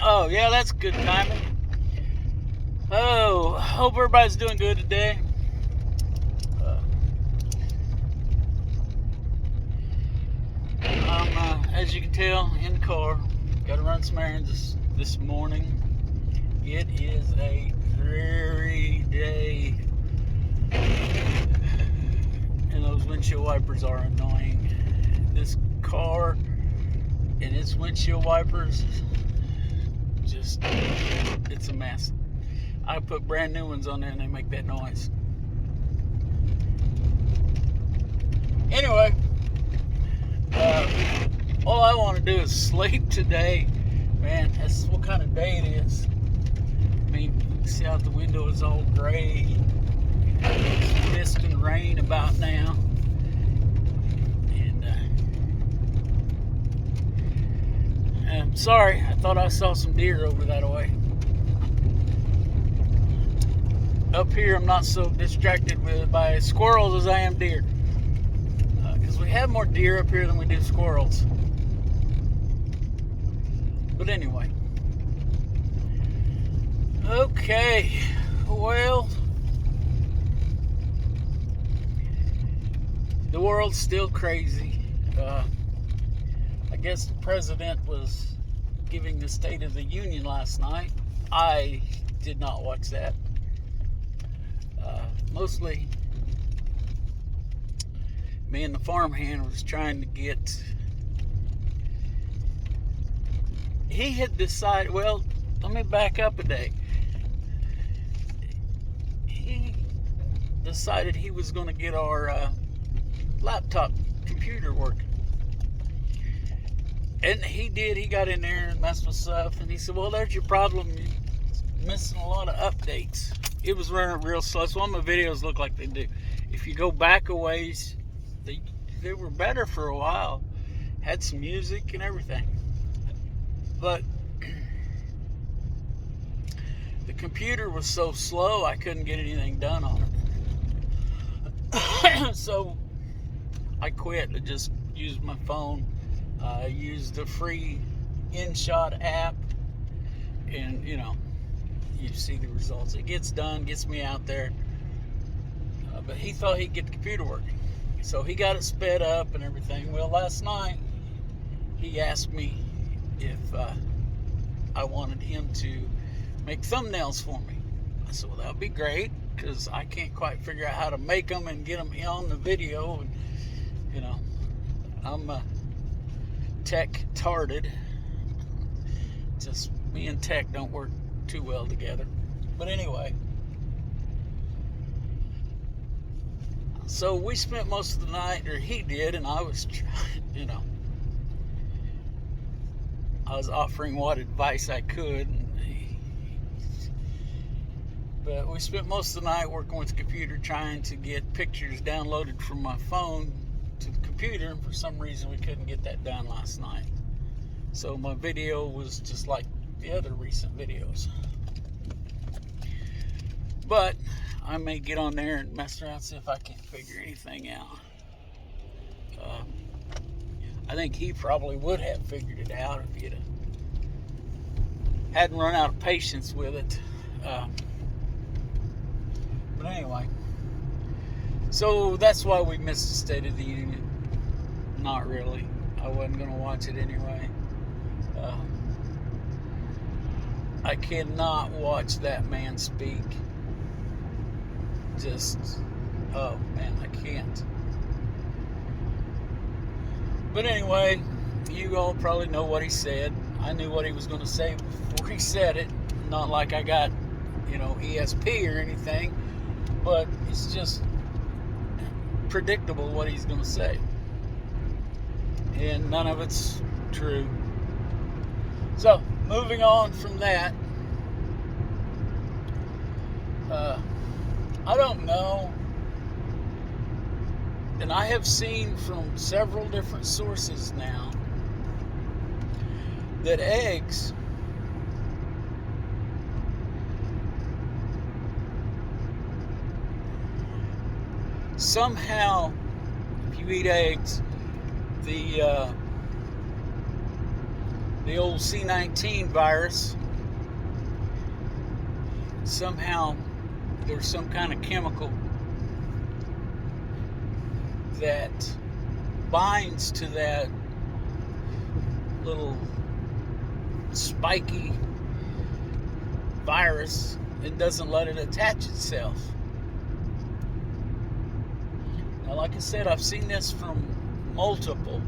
Oh, yeah, that's good timing. Oh, hope everybody's doing good today. Uh, as you can tell, in the car. Got to run some errands this morning. It is a dreary day, and those windshield wipers are annoying. This car and its windshield wipers, just, it's a mess. I put brand new ones on there and they make that noise. Anyway, all I want to do is sleep today. Man, that's what kind of day it is. I mean, you can see out the window is all gray. There's mist and rain about now. And I'm sorry, I thought I saw some deer over that way. Up here, I'm not so distracted by squirrels as I am deer. Because we have more deer up here than we do squirrels. But anyway. Okay. Well, the world's still crazy. I guess the president was giving the State of the Union last night. I did not watch that. Mostly me and the farmhand was trying to get. He had decided, well, let me back up a day. He decided he was going to get our laptop computer working. And he did. He got in there and messed with stuff. And he said, well, there's your problem. You're missing a lot of updates. It was running real slow. So all my videos look like they do. If you go back a ways, they were better for a while. Had some music and everything. But the computer was so slow, I couldn't get anything done on it. So I quit. I just used my phone. I used the free InShot app. And, you see the results. It gets done, gets me out there. But he thought he'd get the computer working. So he got it sped up and everything. Well, last night, he asked me if I wanted him to make thumbnails for me. I said, well, that would be great, because I can't quite figure out how to make them and get them on the video. And, I'm tech-tarded. Just me and tech don't work too well together. But anyway, so we spent most of the night, or he did, and I was trying, I was offering what advice I could. But we spent most of the night working with the computer, trying to get pictures downloaded from my phone to the computer, and for some reason we couldn't get that done last night. So my video was just like the other recent videos. But I may get on there and mess around and see if I can figure anything out. I think he probably would have figured it out if he hadn't run out of patience with it. But anyway, so that's why we missed the State of the Union. Not really. I wasn't going to watch it anyway. I cannot watch that man speak. Oh man, I can't. But anyway, you all probably know what he said. I knew what he was going to say before he said it. Not like I got, ESP or anything, but it's just predictable what he's going to say. And none of it's true. So, moving on from that, I don't know, and I have seen from several different sources now that eggs somehow, if you eat eggs, the the old C19 virus, somehow there's some kind of chemical that binds to that little spiky virus and doesn't let it attach itself. Now, like I said, I've seen this from multiple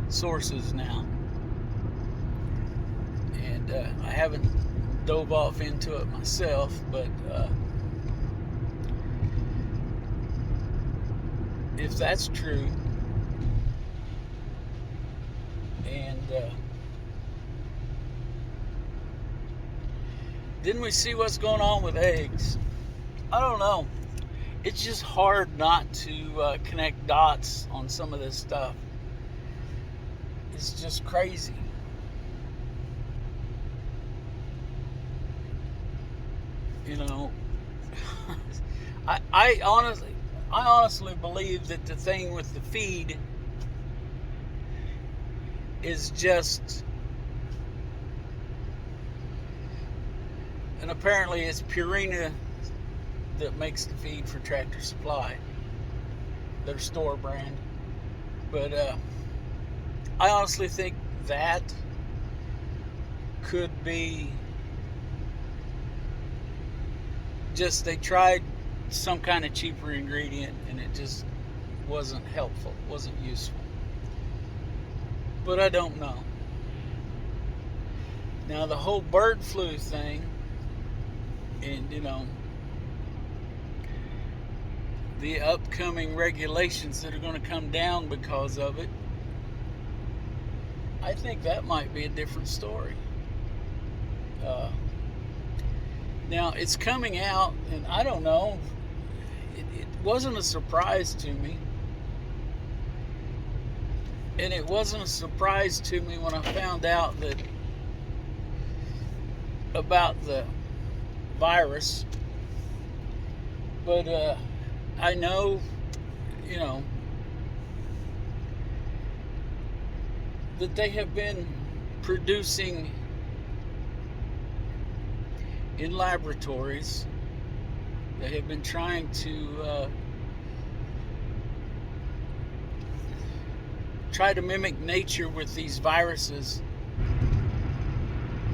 sources now, and I haven't dove off into it myself, but if that's true, and then we see what's going on with eggs. I don't know. It's just hard not to connect dots on some of this stuff. It's just crazy. You know, I honestly believe that the thing with the feed is just, and apparently it's Purina that makes the feed for Tractor Supply, their store brand. But I honestly think that could be just they tried some kind of cheaper ingredient and it just wasn't helpful, wasn't useful. But I don't know. Now, the whole bird flu thing, and you know, the upcoming regulations that are going to come down because of it, I think that might be a different story. Now, it's coming out, and I don't know, it wasn't a surprise to me. And it wasn't a surprise to me when I found out that about the virus. But I know, you know, that they have been producing in laboratories. They have been trying to try to mimic nature with these viruses,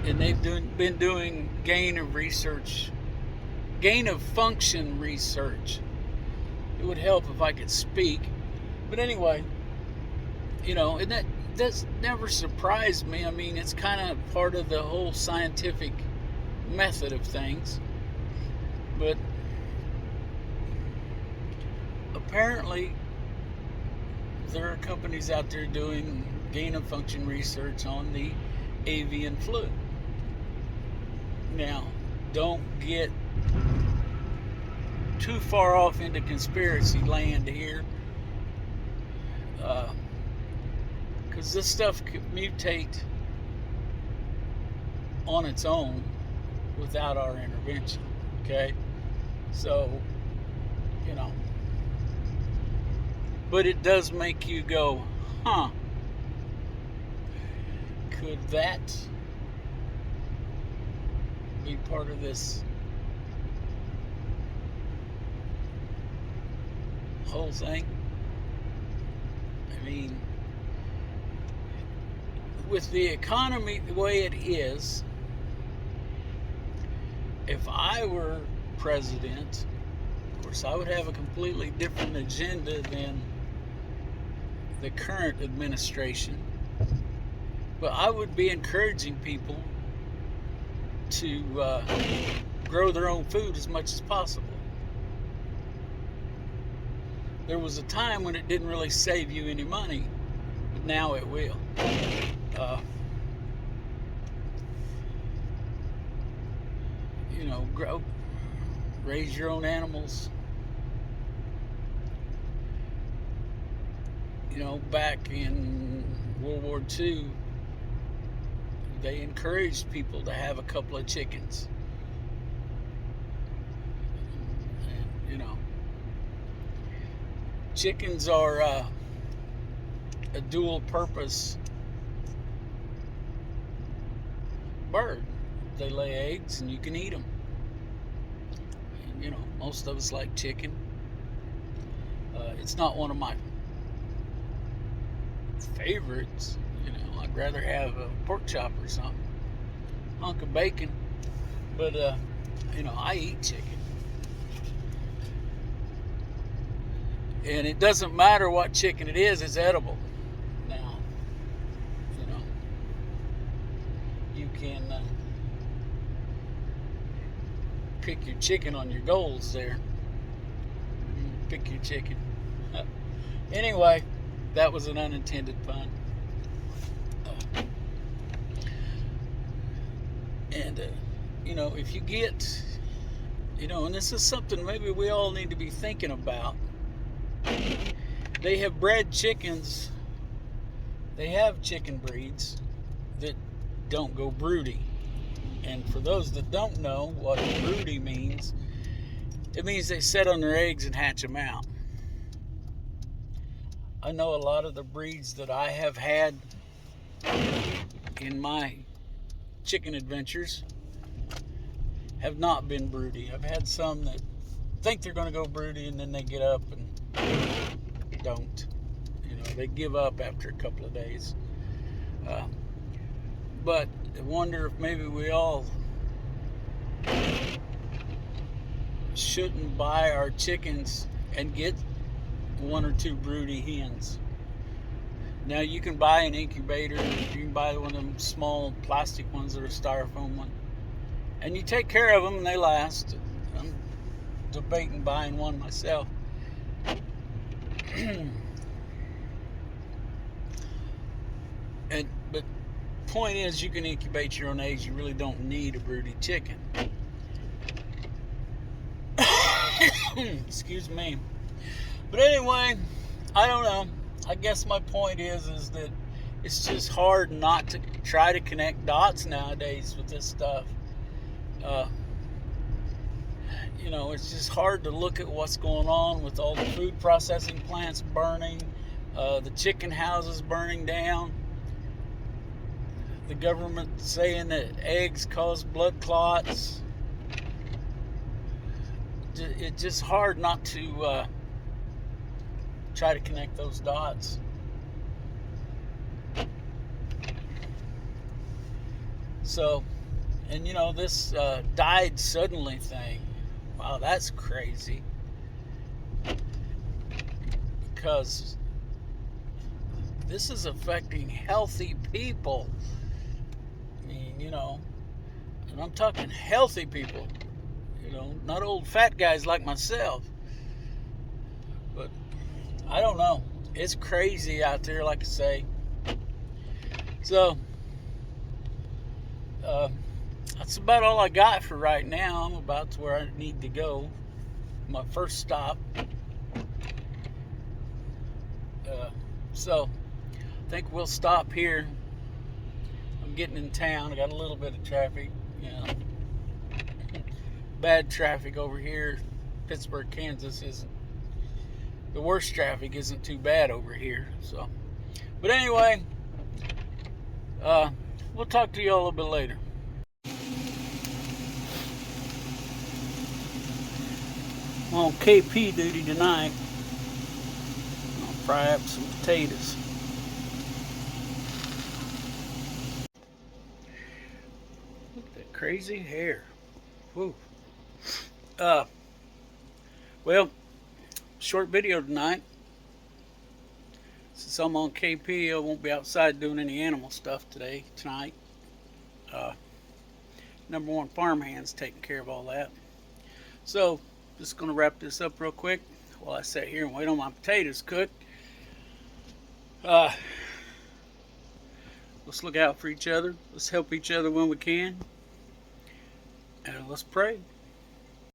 and they've been doing gain of function research. It would help if I could speak, but anyway, you know, and that's never surprised me. I mean, it's kind of part of the whole scientific method of things. But apparently there are companies out there doing gain of function research on the avian flu. Now, don't get too far off into conspiracy land here, because this stuff could mutate on its own without our intervention. Okay, so you know, but it does make you go, huh, could that be part of this whole thing? I mean, with the economy the way it is, if I were president, of course, I would have a completely different agenda than the current administration. But I would be encouraging people to grow their own food as much as possible. There was a time when it didn't really save you any money, but now it will. You know, raise your own animals. You know, back in World War II, they encouraged people to have a couple of chickens. And, you know, chickens are a dual purpose bird. They lay eggs and you can eat them. And, you know, most of us like chicken. It's not one of my favorites. You know, I'd rather have a pork chop or something, hunk of bacon. But you know, I eat chicken, and it doesn't matter what chicken it is; it's edible. Now, you know, you can pick your chicken on your goals there. Pick your chicken. Anyway, that was an unintended pun. And you know, if you get, you know, and this is something maybe we all need to be thinking about. They have bred chickens. They have chicken breeds that don't go broody. And for those that don't know what broody means, it means they sit on their eggs and hatch them out. I know a lot of the breeds that I have had in my chicken adventures have not been broody. I've had some that think they're going to go broody and then they get up and don't. You know, they give up after a couple of days. But I wonder if maybe we all shouldn't buy our chickens and get one or two broody hens. Now you can buy an incubator. You can buy one of them small plastic ones that are styrofoam one, and you take care of them and they last. I'm debating buying one myself. But point is, you can incubate your own eggs. You really don't need a broody chicken. Excuse me. But anyway, I don't know. I guess my point is that it's just hard not to try to connect dots nowadays with this stuff. You know, it's just hard to look at what's going on with all the food processing plants burning, the chicken houses burning down, the government saying that eggs cause blood clots. It's just hard not to try to connect those dots. So, and you know, this died suddenly thing, wow, that's crazy. Because this is affecting healthy people. I mean, you know, and I'm talking healthy people, you know, not old fat guys like myself. But I don't know. It's crazy out there, like I say. So, that's about all I got for right now. I'm about to where I need to go. My first stop. So, I think we'll stop here. I'm getting in town. I got a little bit of traffic. You know, bad traffic over here. Pittsburgh, Kansas isn't. The worst traffic isn't too bad over here. So, but anyway, we'll talk to you all a little bit later. I'm on KP duty tonight. I'll fry up some potatoes. Look at that crazy hair. Whoa. Well, short video tonight. Since I'm on KP, I won't be outside doing any animal stuff tonight. Number one farmhand's taking care of all that. So, just going to wrap this up real quick while I sit here and wait on my potatoes cook. Let's look out for each other. Let's help each other when we can. And let's pray.